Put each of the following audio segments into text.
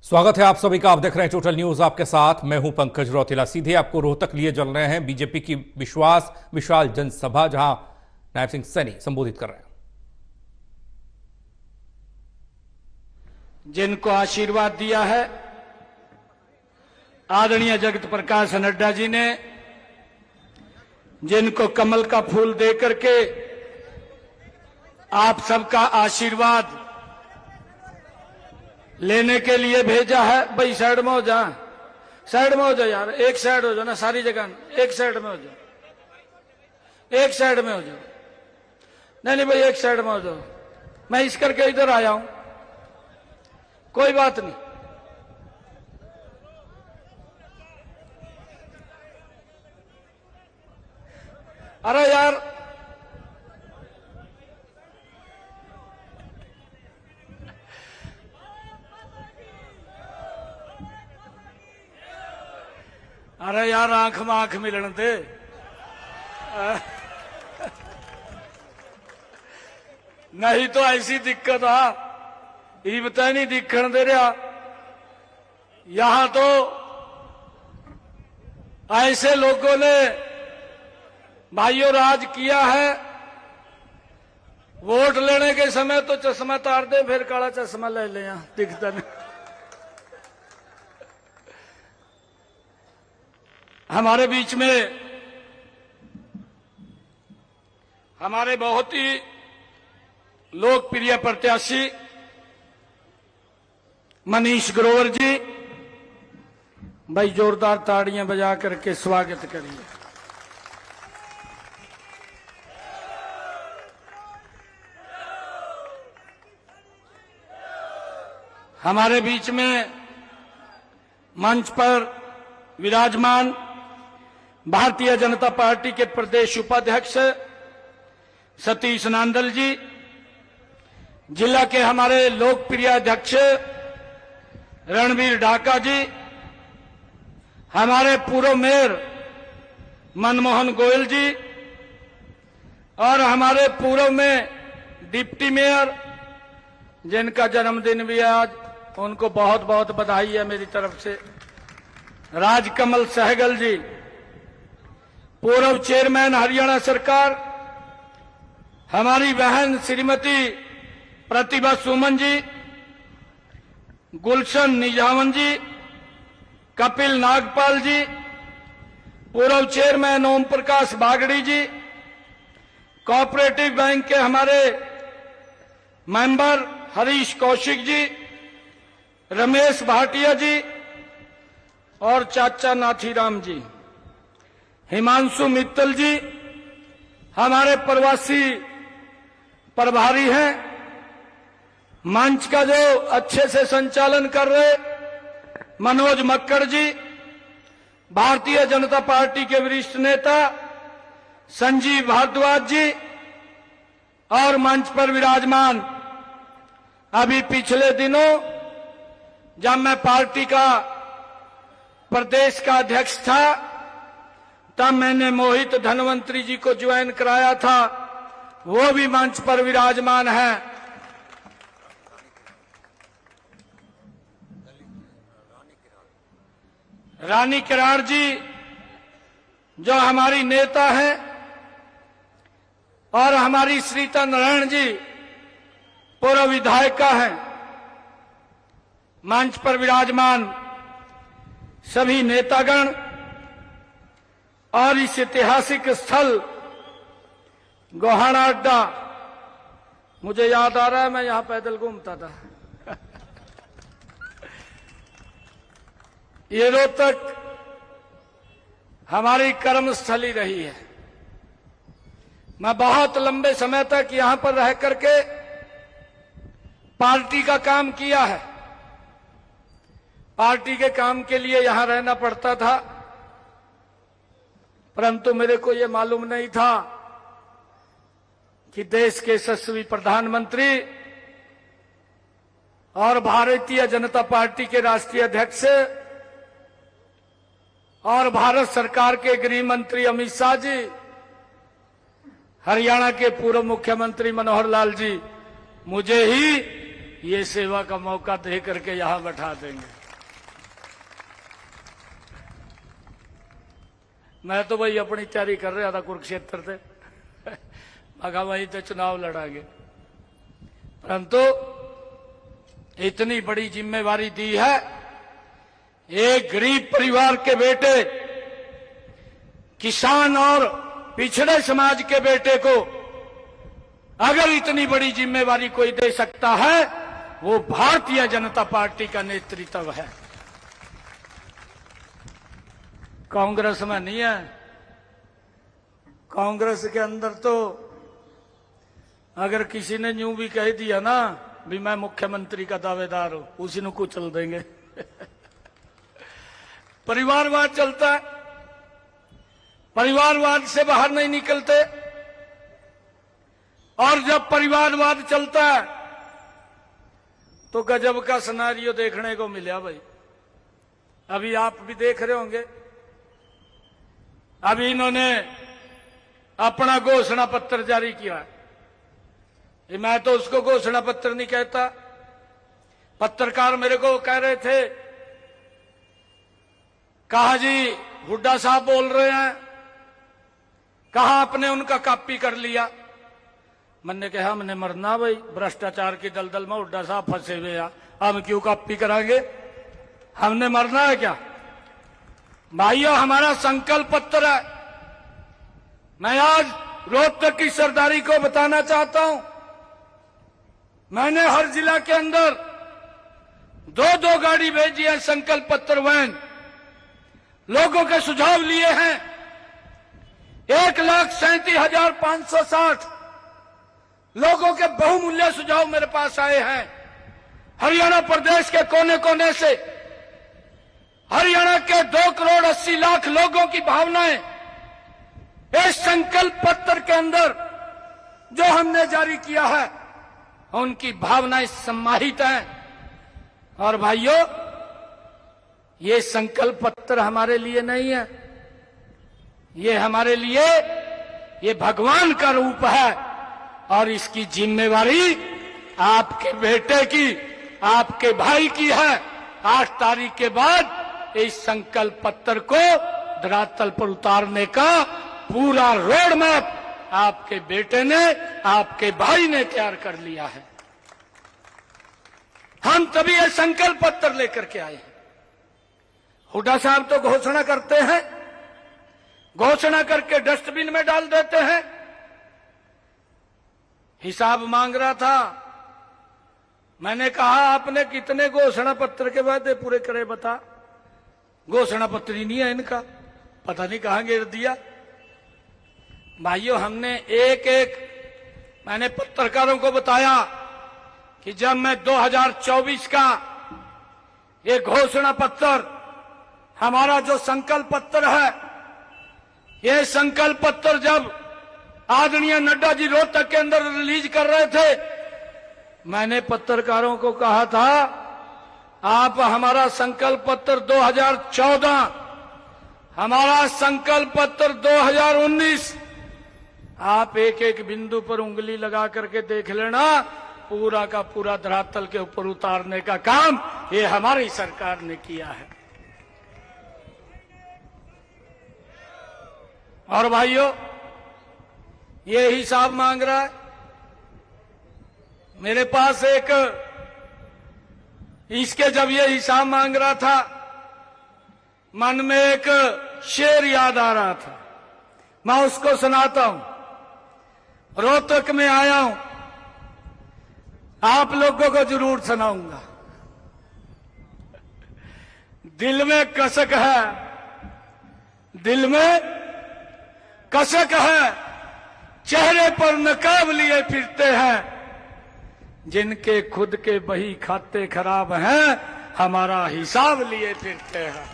स्वागत है आप सभी का। आप देख रहे हैं टोटल न्यूज, आपके साथ मैं हूं पंकज रौतेला। सीधे आपको रोहतक लिए चल रहे हैं। बीजेपी की विश्वास विशाल जनसभा, जहां नायब सिंह सैनी संबोधित कर रहे हैं। जिनको आशीर्वाद दिया है आदरणीय जगत प्रकाश नड्डा जी ने, जिनको कमल का फूल दे करके आप सबका आशीर्वाद लेने के लिए भेजा है। भाई साइड में हो जा, साइड में हो जाओ यार, एक साइड हो जाओ ना, सारी जगह एक साइड में हो जाओ, एक साइड में हो जाओ। नहीं नहीं भाई, एक साइड में हो जाओ। मैं इस करके इधर आया हूं, कोई बात नहीं। अरे यार, अरे यार, आंख में आंख मिलन दे। नहीं तो ऐसी दिक्कत ये बता नहीं दिखण दे रहा। यहां तो ऐसे लोगों ने भाइयों राज किया है। वोट लेने के समय तो चश्मा तार दे, फिर काला चश्मा ले ले, दिखता नहीं। हमारे बीच में हमारे बहुत ही लोकप्रिय प्रत्याशी मनीष ग्रोवर जी, भाई जोरदार ताड़ियां बजा करके स्वागत करिए। हमारे बीच में मंच पर विराजमान भारतीय जनता पार्टी के प्रदेश उपाध्यक्ष सतीश नांदल जी, जिला के हमारे लोकप्रिय अध्यक्ष रणवीर ढाका जी, हमारे पूर्व मेयर मनमोहन गोयल जी, और हमारे पूर्व में डिप्टी मेयर जिनका जन्मदिन भी है आज, उनको बहुत बहुत बधाई है मेरी तरफ से, राजकमल सहगल जी, पूर्व चेयरमैन हरियाणा सरकार हमारी बहन श्रीमती प्रतिभा सुमन जी, गुलशन निजामन जी, कपिल नागपाल जी, पूर्व चेयरमैन ओम प्रकाश बागड़ी जी, कोऑपरेटिव बैंक के हमारे मेंबर हरीश कौशिक जी, रमेश भाटिया जी और चाचा नाथीराम जी, हिमांशु मित्तल जी हमारे प्रवासी प्रभारी हैं। मंच का जो अच्छे से संचालन कर रहे मनोज मक्कड़ जी, भारतीय जनता पार्टी के वरिष्ठ नेता संजीव भारद्वाज जी, और मंच पर विराजमान अभी पिछले दिनों जब मैं पार्टी का प्रदेश का अध्यक्ष था, तब मैंने मोहित धनवंतरी जी को ज्वाइन कराया था, वो भी मंच पर विराजमान है। रानी किराड़ जी जो हमारी नेता हैं, और हमारी श्रीता नारायण जी पूर्व विधायिका हैं। मंच पर विराजमान सभी नेतागण और इस ऐतिहासिक स्थल गोहाना अड्डा, मुझे याद आ रहा है मैं यहां पैदल घूमता था। ये रोहतक हमारी कर्मस्थली रही है। मैं बहुत लंबे समय तक यहां पर रह करके पार्टी का काम किया है। पार्टी के काम के लिए यहां रहना पड़ता था, परंतु मेरे को यह मालूम नहीं था कि देश के यशस्वी प्रधानमंत्री और भारतीय जनता पार्टी के राष्ट्रीय अध्यक्ष और भारत सरकार के गृह मंत्री अमित शाह जी, हरियाणा के पूर्व मुख्यमंत्री मनोहर लाल जी मुझे ही ये सेवा का मौका दे करके यहां बैठा देंगे। मैं तो भाई अपनी तैयारी कर रहा था कुरुक्षेत्र से, मगा भाई तो चुनाव लड़ांगे, परंतु इतनी बड़ी जिम्मेवारी दी है। एक गरीब परिवार के बेटे, किसान और पिछड़े समाज के बेटे को अगर इतनी बड़ी जिम्मेवारी कोई दे सकता है, वो भारतीय जनता पार्टी का नेतृत्व है, कांग्रेस में नहीं है। कांग्रेस के अंदर तो अगर किसी ने यूं भी कह दिया ना भी मैं मुख्यमंत्री का दावेदार हूं, उसी को कुचल देंगे। परिवारवाद चलता है, परिवारवाद से बाहर नहीं निकलते, और जब परिवारवाद चलता है तो गजब का सिनेरियो देखने को मिला भाई। अभी आप भी देख रहे होंगे, अभी इन्होंने अपना घोषणा पत्र जारी किया। मैं तो उसको घोषणा पत्र नहीं कहता। पत्रकार मेरे को कह रहे थे, कहा जी हुड्डा साहब बोल रहे हैं, कहा आपने उनका कॉपी कर लिया। मैंने कहा हमने मरना भाई, भ्रष्टाचार की दलदल में हुड्डा साहब फंसे हुए हैं, हम क्यों कॉपी कराएंगे, हमने मरना है क्या। भाइयों, हमारा संकल्प पत्र है। मैं आज रोहतक की सरदारी को बताना चाहता हूं, मैंने हर जिला के अंदर 2-2 गाड़ी भेजी है, संकल्प पत्र वैन। लोगों के सुझाव लिए हैं। 1,37,560 लोगों के बहुमूल्य सुझाव मेरे पास आए हैं। हरियाणा प्रदेश के कोने कोने से, हरियाणा के 2,80,00,000 लोगों की भावनाएं इस संकल्प पत्र के अंदर जो हमने जारी किया है, उनकी भावनाएं समाहित हैं। और भाइयों, ये संकल्प पत्र हमारे लिए नहीं है, ये हमारे लिए ये भगवान का रूप है, और इसकी जिम्मेवारी आपके बेटे की, आपके भाई की है। 8 तारीख के बाद इस संकल्प पत्र को धरातल पर उतारने का पूरा रोड मैप आपके बेटे ने, आपके भाई ने तैयार कर लिया है। हम तभी ये संकल्प पत्र लेकर के आए हैं। हुड्डा साहब तो घोषणा करते हैं, घोषणा करके डस्टबिन में डाल देते हैं। हिसाब मांग रहा था, मैंने कहा आपने कितने घोषणा पत्र के वादे पूरे करे बता। घोषणा पत्र ही नहीं है इनका, पता नहीं कहां गिर दिया। भाइयों, हमने मैंने पत्रकारों को बताया कि जब मैं 2024 का ये घोषणा पत्र, हमारा जो संकल्प पत्र है, ये संकल्प पत्र जब आदरणीय नड्डा जी रोहतक के अंदर रिलीज कर रहे थे, मैंने पत्रकारों को कहा था आप हमारा संकल्प पत्र 2014, हमारा संकल्प पत्र 2019, आप एक बिंदु पर उंगली लगा करके देख लेना, पूरा का पूरा धरातल के ऊपर उतारने का काम ये हमारी सरकार ने किया है। और भाइयों, ये हिसाब मांग रहा है। मेरे पास इसके जब ये हिसाब मांग रहा था, मन में एक शेर याद आ रहा था, मैं उसको सुनाता हूं। रोहतक में आया हूं, आप लोगों को जरूर सुनाऊंगा। दिल में कसक है, दिल में कसक है, चेहरे पर नकाब लिए फिरते हैं, जिनके खुद के बही खाते खराब हैं, हमारा हिसाब लिए फिरते हैं।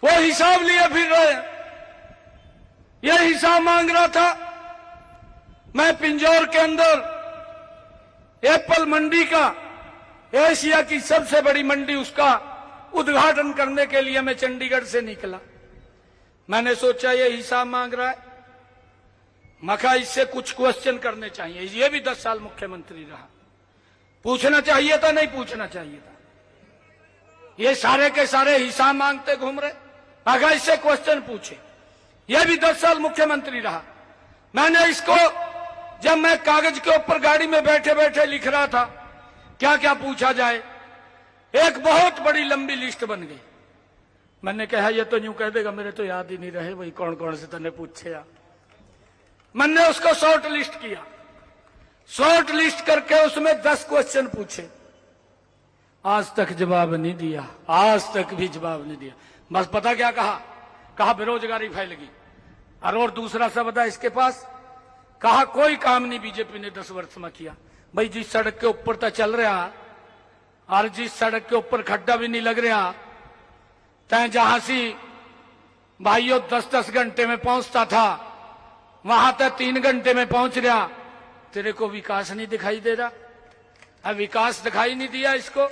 वो हिसाब लिए फिर रहे हैं। यह हिसाब मांग रहा था। मैं पिंजौर के अंदर एप्पल मंडी का, एशिया की सबसे बड़ी मंडी, उसका उद्घाटन करने के लिए मैं चंडीगढ़ से निकला। मैंने सोचा ये हिसाब मांग रहा है, मखा इससे कुछ क्वेश्चन करने चाहिए। ये भी 10 साल मुख्यमंत्री रहा, पूछना चाहिए था, नहीं पूछना चाहिए था। ये सारे के सारे हिसाब मांगते घूम रहे, मखा इससे क्वेश्चन पूछे। ये भी 10 साल मुख्यमंत्री रहा। मैंने इसको, जब मैं कागज के ऊपर गाड़ी में बैठे बैठे लिख रहा था क्या क्या पूछा जाए, एक बहुत बड़ी लंबी लिस्ट बन गई। मैंने कहा ये तो यूं कह देगा मेरे तो याद ही नहीं रहे वही कौन कौन से तने पूछे आप। मैंने उसको शॉर्ट लिस्ट किया, शॉर्ट लिस्ट करके उसमें 10 क्वेश्चन पूछे, आज तक जवाब नहीं दिया, आज तक भी जवाब नहीं दिया। बस पता क्या कहा बेरोजगारी फैलेगी। और दूसरा शब्द है इसके पास, कहा कोई काम नहीं बीजेपी ने 10 वर्ष में किया। भाई जिस सड़क के ऊपर तो चल रहा और जिस सड़क के ऊपर खड्डा भी नहीं लग रहा, तय जहां से भाइयों 10-10 घंटे में पहुंचता था वहां तक 3 घंटे में पहुंच रहा। तेरे को विकास नहीं दिखाई दे रहा? अब विकास दिखाई नहीं दिया इसको।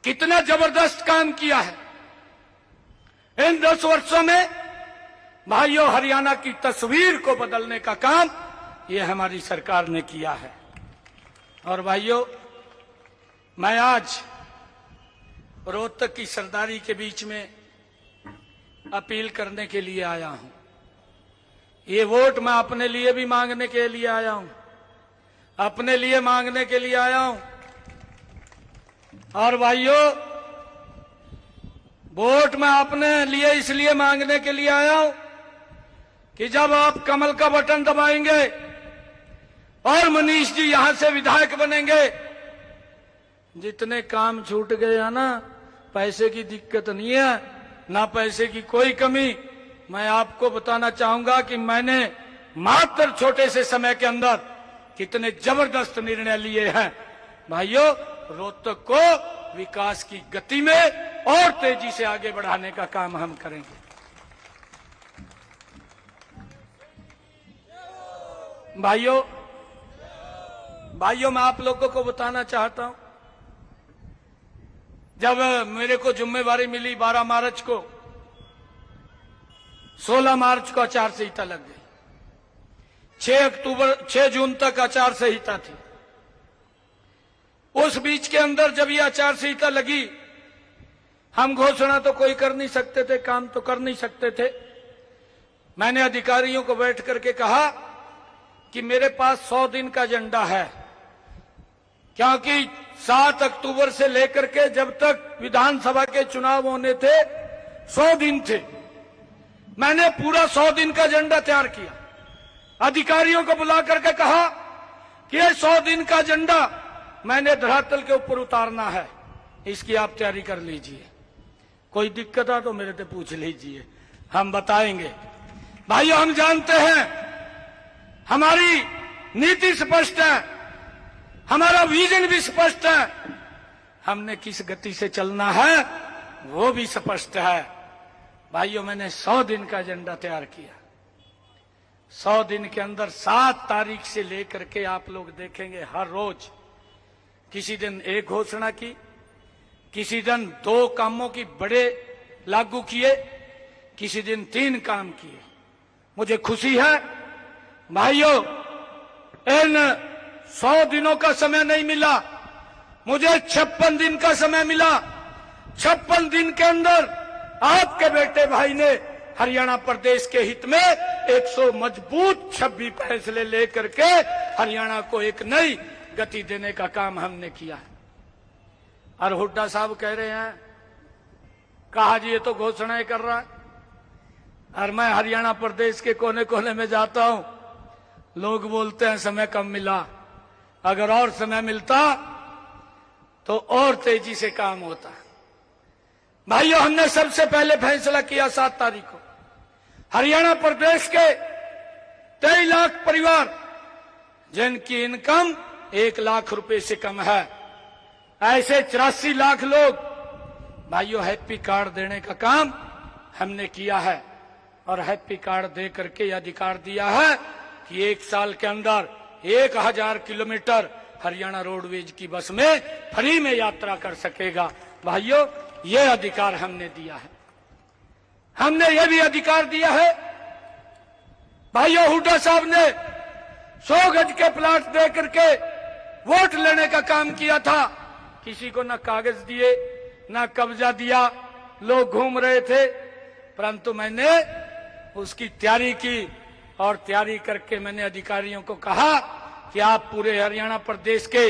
कितना जबरदस्त काम किया है इन 10 वर्षों में भाइयों। हरियाणा की तस्वीर को बदलने का काम ये हमारी सरकार ने किया है। और भाइयों, मैं आज रोहतक की सरदारी के बीच में अपील करने के लिए आया हूं। ये वोट मैं अपने लिए भी मांगने के लिए आया हूं, अपने लिए मांगने के लिए आया हूं। और भाइयों, वोट मैं अपने लिए इसलिए मांगने के लिए आया हूं कि जब आप कमल का बटन दबाएंगे और मनीष जी यहां से विधायक बनेंगे, जितने काम छूट गए हैं ना, पैसे की दिक्कत नहीं है, ना पैसे की कोई कमी। मैं आपको बताना चाहूंगा कि मैंने मात्र छोटे से समय के अंदर कितने जबरदस्त निर्णय लिए हैं। भाइयों, रोहतक को विकास की गति में और तेजी से आगे बढ़ाने का काम हम करेंगे। भाइयों, मैं आप लोगों को बताना चाहता हूं, जब मेरे को जिम्मेवारी मिली 12 मार्च को, 16 मार्च को आचार संहिता लग गई। 6 जून तक आचार संहिता थी। उस बीच के अंदर जब ये आचार संहिता लगी, हम घोषणा तो कोई कर नहीं सकते थे, काम तो कर नहीं सकते थे। मैंने अधिकारियों को बैठ करके कहा कि मेरे पास 100 दिन का एजेंडा है, क्योंकि 7 अक्टूबर से लेकर के जब तक विधानसभा के चुनाव होने थे 100 दिन थे। मैंने पूरा 100 दिन का एजेंडा तैयार किया। अधिकारियों को बुला करके कहा कि ये 100 दिन का एजेंडा मैंने धरातल के ऊपर उतारना है, इसकी आप तैयारी कर लीजिए। कोई दिक्कत है तो मेरे से पूछ लीजिए, हम बताएंगे। भाइयों, हम जानते हैं हमारी नीति स्पष्ट है, हमारा विजन भी स्पष्ट है, हमने किस गति से चलना है वो भी स्पष्ट है। भाइयों, मैंने 100 दिन का एजेंडा तैयार किया। 100 दिन के अंदर 7 तारीख से लेकर के आप लोग देखेंगे हर रोज किसी दिन एक घोषणा की, किसी दिन 2 कामों की बड़े लागू किए, किसी दिन 3 काम किए। मुझे खुशी है भाइयों, इन 100 दिनों का समय नहीं मिला, मुझे 56 दिन का समय मिला। 56 दिन के अंदर आपके बेटे भाई ने हरियाणा प्रदेश के हित में 100 मजबूत 26 फैसले लेकर के हरियाणा को एक नई गति देने का काम हमने किया है। और हुड्डा साहब कह रहे हैं, कहा जी ये तो घोषणाएं कर रहा है। और मैं हरियाणा प्रदेश के कोने कोने में जाता हूं, लोग बोलते हैं समय कम मिला, अगर और समय मिलता तो और तेजी से काम होता। भाइयों, हमने सबसे पहले फैसला किया 7 तारीख को, हरियाणा प्रदेश के 23 लाख परिवार जिनकी इनकम 1 लाख रुपए से कम है, ऐसे 84 लाख लोग भाइयों हैप्पी कार्ड देने का काम हमने किया है। और हैप्पी कार्ड दे करके अधिकार दिया है कि 1 साल के अंदर 1000 किलोमीटर हरियाणा रोडवेज की बस में फ्री में यात्रा कर सकेगा। भाइयों, यह अधिकार हमने दिया है। हमने यह भी अधिकार दिया है भाइयों, हुड्डा साहब ने 100 गज के प्लाट दे करके वोट लेने का काम किया था। किसी को ना कागज दिए, ना कब्जा दिया, लोग घूम रहे थे। परंतु मैंने उसकी तैयारी की और तैयारी करके मैंने अधिकारियों को कहा कि आप पूरे हरियाणा प्रदेश के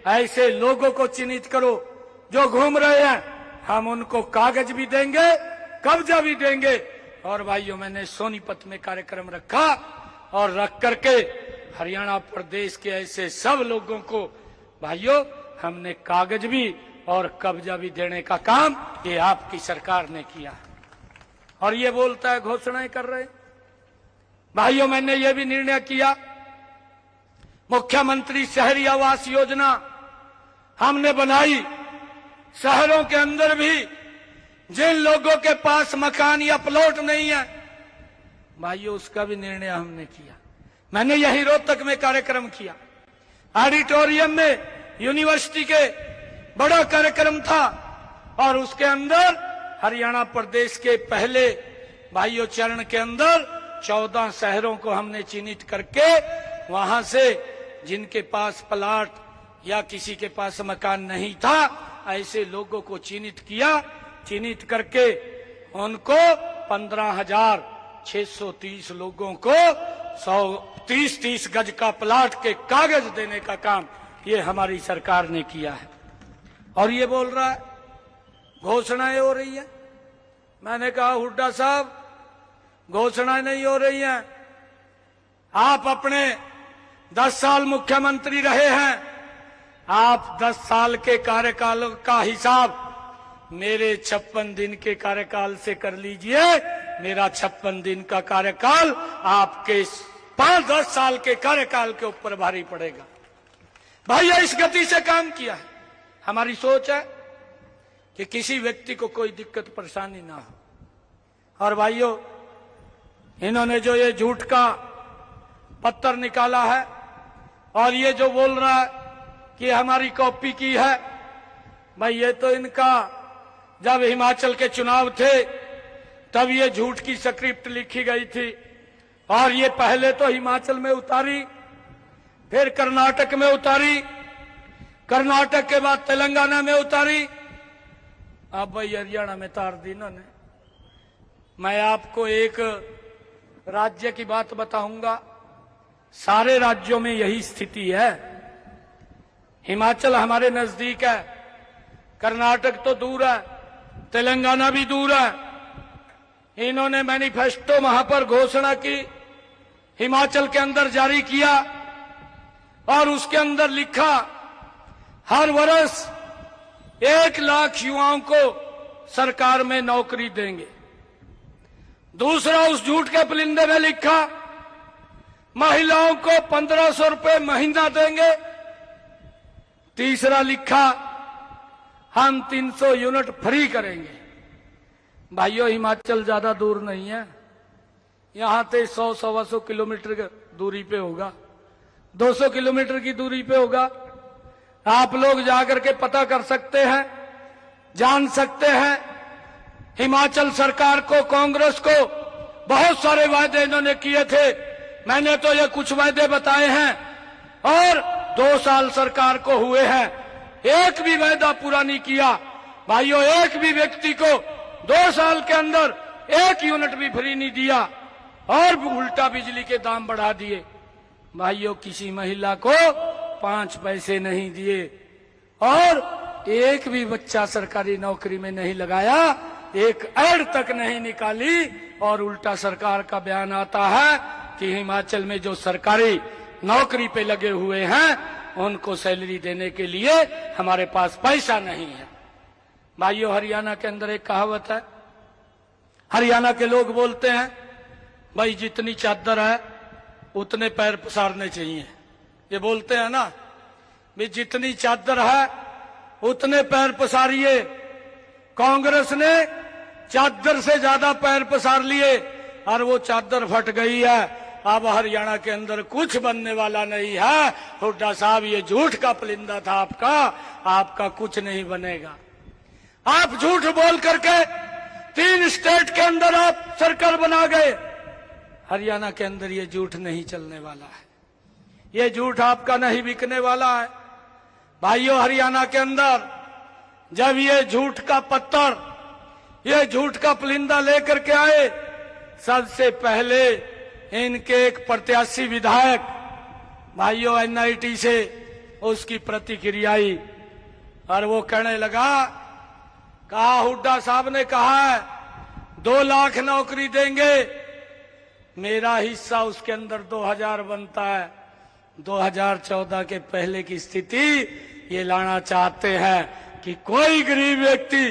ऐसे लोगों को चिन्हित करो जो घूम रहे हैं, हम उनको कागज भी देंगे, कब्जा भी देंगे। और भाइयों, मैंने सोनीपत में कार्यक्रम रखा और रख करके हरियाणा प्रदेश के ऐसे सब लोगों को भाइयों हमने कागज भी और कब्जा भी देने का काम ये आपकी सरकार ने किया। और ये बोलता है घोषणाएं कर रहे। भाइयों, मैंने ये भी निर्णय किया, मुख्यमंत्री शहरी आवास योजना हमने बनाई। शहरों के अंदर भी जिन लोगों के पास मकान या प्लॉट नहीं है, भाइयों, उसका भी निर्णय हमने किया। मैंने यही रोहतक में कार्यक्रम किया, ऑडिटोरियम में यूनिवर्सिटी के बड़ा कार्यक्रम था और उसके अंदर हरियाणा प्रदेश के पहले भाइयों चरण के अंदर 14 शहरों को हमने चिन्हित करके वहां से जिनके पास प्लाट या किसी के पास मकान नहीं था, ऐसे लोगों को चिन्हित किया। चिन्हित करके उनको 15,630 लोगों को 130 गज का प्लाट के कागज देने का काम ये हमारी सरकार ने किया है। और ये बोल रहा है घोषणाएं हो रही है। मैंने कहा हुड्डा साहब, घोषणाएं नहीं हो रही हैं। आप अपने 10 साल मुख्यमंत्री रहे हैं, आप 10 साल के कार्यकाल का हिसाब मेरे 56 दिन के कार्यकाल से कर लीजिए। मेरा 56 दिन का कार्यकाल आपके 5-10 साल के कार्यकाल के ऊपर भारी पड़ेगा। भाई, इस गति से काम किया है। हमारी सोच है कि किसी व्यक्ति को कोई दिक्कत परेशानी ना हो। और भाइयों, इन्होंने जो ये झूठ का पत्थर निकाला है और ये जो बोल रहा है कि हमारी कॉपी की है, भाई ये तो इनका जब हिमाचल के चुनाव थे तब ये झूठ की स्क्रिप्ट लिखी गई थी और ये पहले तो हिमाचल में उतारी, फिर कर्नाटक में उतारी, कर्नाटक के बाद तेलंगाना में उतारी, अब भाई हरियाणा में तार दी इन्होंने। मैं आपको एक राज्य की बात बताऊंगा, सारे राज्यों में यही स्थिति है। हिमाचल हमारे नजदीक है, कर्नाटक तो दूर है, तेलंगाना भी दूर है। इन्होंने मैनिफेस्टो वहां पर घोषणा की, हिमाचल के अंदर जारी किया और उसके अंदर लिखा हर वर्ष 1 लाख युवाओं को सरकार में नौकरी देंगे। दूसरा, उस झूठ के पुलिंदे में लिखा महिलाओं को 1500 रुपए महीना देंगे। तीसरा लिखा हम 300 यूनिट फ्री करेंगे। भाइयों, हिमाचल ज्यादा दूर नहीं है, यहां से 100-125 किलोमीटर दूरी पे होगा, 200 किलोमीटर की दूरी पे होगा। आप लोग जाकर के पता कर सकते हैं, जान सकते हैं। हिमाचल सरकार को, कांग्रेस को बहुत सारे वायदे इन्होंने किए थे। मैंने तो ये कुछ वायदे बताए हैं और 2 साल सरकार को हुए हैं, एक भी वायदा पूरा नहीं किया। भाइयों, एक भी व्यक्ति को 2 साल के अंदर 1 यूनिट भी फ्री नहीं दिया और उल्टा बिजली के दाम बढ़ा दिए। भाइयों, किसी महिला को 5 पैसे नहीं दिए और एक भी बच्चा सरकारी नौकरी में नहीं लगाया, एक एड तक नहीं निकाली। और उल्टा सरकार का बयान आता है कि हिमाचल में जो सरकारी नौकरी पे लगे हुए हैं उनको सैलरी देने के लिए हमारे पास पैसा नहीं है। भाइयों, हरियाणा के अंदर एक कहावत है, हरियाणा के लोग बोलते हैं भाई जितनी चादर है उतने पैर पसारने चाहिए। ये बोलते हैं ना, भाई जितनी चादर है उतने पैर पसारिए। कांग्रेस ने चादर से ज्यादा पैर पसार लिए और वो चादर फट गई है। अब हरियाणा के अंदर कुछ बनने वाला नहीं है। हुड्डा साहब, ये झूठ का पुलिंदा था आपका कुछ नहीं बनेगा। आप झूठ बोल करके 3 स्टेट के अंदर आप सरकार बना गए। हरियाणा के अंदर ये झूठ नहीं चलने वाला है, ये झूठ आपका नहीं बिकने वाला है। भाइयों, हरियाणा के अंदर जब ये झूठ का पत्थर, ये झूठ का पुलिंदा लेकर के आए, सबसे पहले इनके एक प्रत्याशी विधायक भाइयों एनआईटी से उसकी प्रतिक्रिया आई और वो कहने लगा, कहा हुड्डा साहब ने कहा है 2 लाख नौकरी देंगे, मेरा हिस्सा उसके अंदर 2000 बनता है। 2014 के पहले की स्थिति ये लाना चाहते हैं कि कोई गरीब व्यक्ति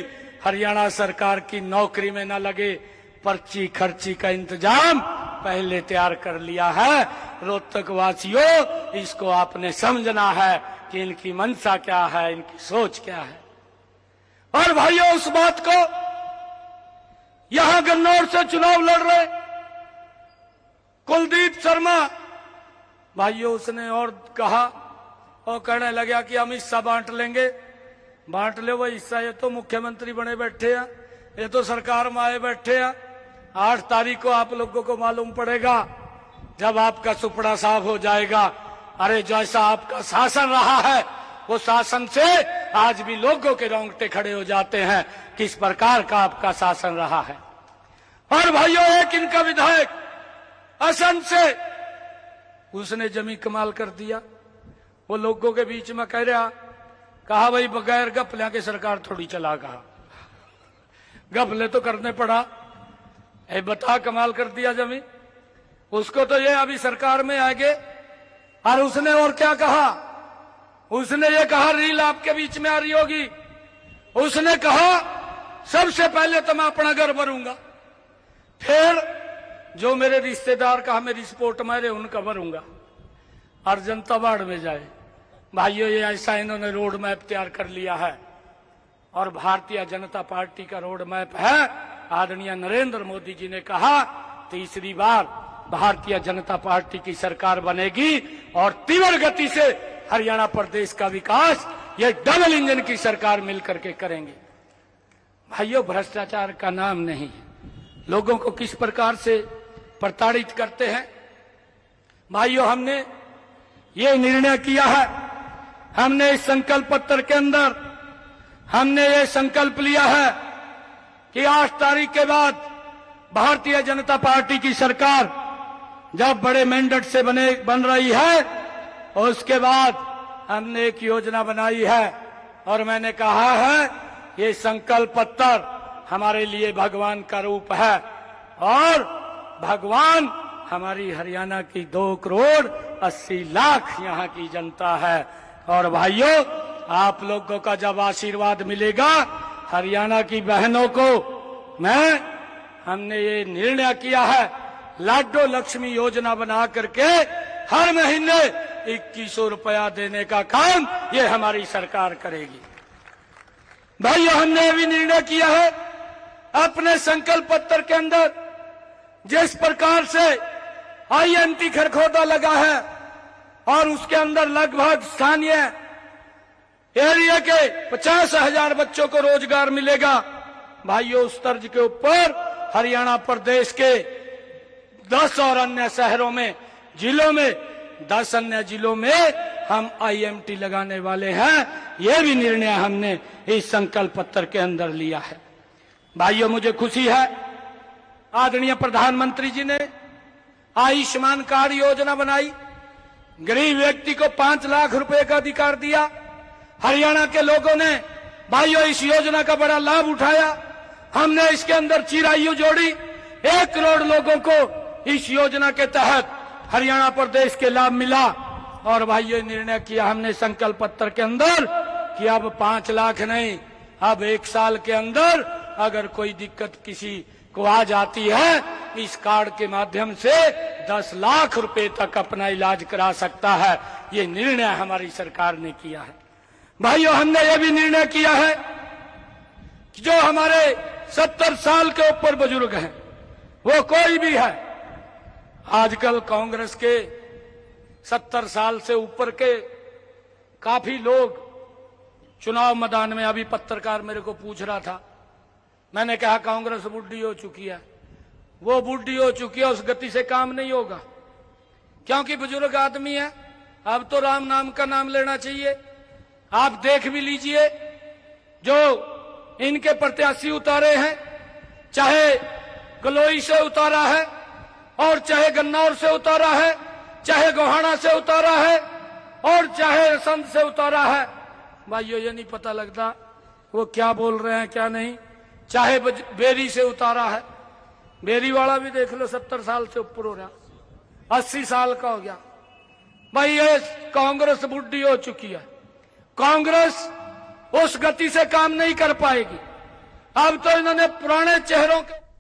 हरियाणा सरकार की नौकरी में न लगे। पर्ची खर्ची का इंतजाम पहले तैयार कर लिया है। रोहतक वासियों, इसको आपने समझना है कि इनकी मंशा क्या है, इनकी सोच क्या है। और भाइयों, उस बात को यहां गन्नौर से चुनाव लड़ रहे कुलदीप शर्मा भाइयों, उसने और कहा और कहने लगा कि हम हिस्सा बांट लेंगे। बांट ले वो हिस्सा, ये तो मुख्यमंत्री बने बैठे हैं, ये तो सरकार में आए बैठे हैं। 8 तारीख को आप लोगों को मालूम पड़ेगा, जब आपका सुपड़ा साफ हो जाएगा। अरे जैसा आपका शासन रहा है, वो शासन से आज भी लोगों के रोंगटे खड़े हो जाते हैं, किस प्रकार का आपका शासन रहा है। और भाइयों, एक इनका विधायक असम से, उसने जमी कमाल कर दिया। वो लोगों के बीच में कह रहा, कहा भाई बगैर गफले के सरकार थोड़ी चला, कहा गफले तो करने पड़ा। ए बता, कमाल कर दिया जमी। उसको तो ये अभी सरकार में आएंगे। और उसने और क्या कहा, उसने ये कहा रील आपके बीच में आ रही होगी, उसने कहा सबसे पहले तो मैं अपना घर भरूंगा, फिर जो मेरे रिश्तेदार कहा मेरी सपोर्ट मारे उनका भरूंगा, और जनता बाढ़ में जाए। भाइयों, ये ऐसा इन्होंने रोड मैप तैयार कर लिया है और भारतीय जनता पार्टी का रोड मैप है। आदरणीय नरेंद्र मोदी जी ने कहा 3री बार भारतीय जनता पार्टी की सरकार बनेगी और तीव्र गति से हरियाणा प्रदेश का विकास ये डबल इंजन की सरकार मिलकर के करेंगे। भाइयों, भ्रष्टाचार का नाम नहीं है। लोगों को किस प्रकार से प्रताड़ित करते हैं। भाइयों, हमने ये निर्णय किया है, हमने इस संकल्प पत्र के अंदर हमने ये संकल्प लिया है कि 8 तारीख के बाद भारतीय जनता पार्टी की सरकार जब बड़े मैंडेट से बन रही है, और उसके बाद हमने एक योजना बनाई है और मैंने कहा है ये संकल्प पत्र हमारे लिए भगवान का रूप है और भगवान हमारी हरियाणा की 2 करोड़ 80 लाख यहाँ की जनता है। और भाइयों, आप लोगों का जब आशीर्वाद मिलेगा, हरियाणा की बहनों को हमने ये निर्णय किया है, लाडो लक्ष्मी योजना बना करके हर महीने 2100 रुपया देने का काम ये हमारी सरकार करेगी। भाइयों, हमने ये भी निर्णय किया है अपने संकल्प पत्र के अंदर, जिस प्रकार से आईएमटी खरखोदा लगा है और उसके अंदर लगभग स्थानीय एरिया के 50,000 बच्चों को रोजगार मिलेगा। भाइयों, उस तर्ज के ऊपर हरियाणा प्रदेश के 10 और अन्य शहरों में, जिलों में, 10 अन्य जिलों में हम आईएमटी लगाने वाले हैं। यह भी निर्णय हमने इस संकल्प पत्र के अंदर लिया है। भाइयों, मुझे खुशी है आदरणीय प्रधानमंत्री जी ने आयुष्मान कार्ड योजना बनाई, गरीब व्यक्ति को 5 लाख रुपए का अधिकार दिया। हरियाणा के लोगों ने भाइयों इस योजना का बड़ा लाभ उठाया। हमने इसके अंदर चिरायु जोड़ी, 1 करोड़ लोगों को इस योजना के तहत हरियाणा प्रदेश के लाभ मिला। और भाइयों, निर्णय किया हमने संकल्प पत्र के अंदर कि अब 5 लाख नहीं, अब 1 साल के अंदर अगर कोई दिक्कत किसी को आ जाती है, इस कार्ड के माध्यम से 10 लाख रुपए तक अपना इलाज करा सकता है। ये निर्णय हमारी सरकार ने किया है। भाइयों, हमने ये भी निर्णय किया है कि जो हमारे 70 साल के ऊपर बुजुर्ग हैं, वो कोई भी है, आजकल कांग्रेस के 70 साल से ऊपर के काफी लोग चुनाव मैदान में, अभी पत्रकार मेरे को पूछ रहा था, मैंने कहा कांग्रेस बुढ़ी हो चुकी है, वो बूढ़ी हो चुकी है, उस गति से काम नहीं होगा, क्योंकि बुजुर्ग आदमी है। अब तो राम नाम का नाम लेना चाहिए। आप देख भी लीजिए जो इनके प्रत्याशी उतारे हैं, चाहे गलोई से उतारा है और चाहे गन्नौर से उतारा है, चाहे गोहाना से उतारा है और चाहे रसंत से उतारा है। भाइयों, ये नहीं पता लगता वो क्या बोल रहे हैं क्या नहीं। चाहे बेरी से उतारा है, बेरी वाला भी देख लो 70 साल से ऊपर हो रहा, 80 साल का हो गया। भाई ये कांग्रेस बुढ़ी हो चुकी है। कांग्रेस उस गति से काम नहीं कर पाएगी। अब तो इन्होंने पुराने चेहरों के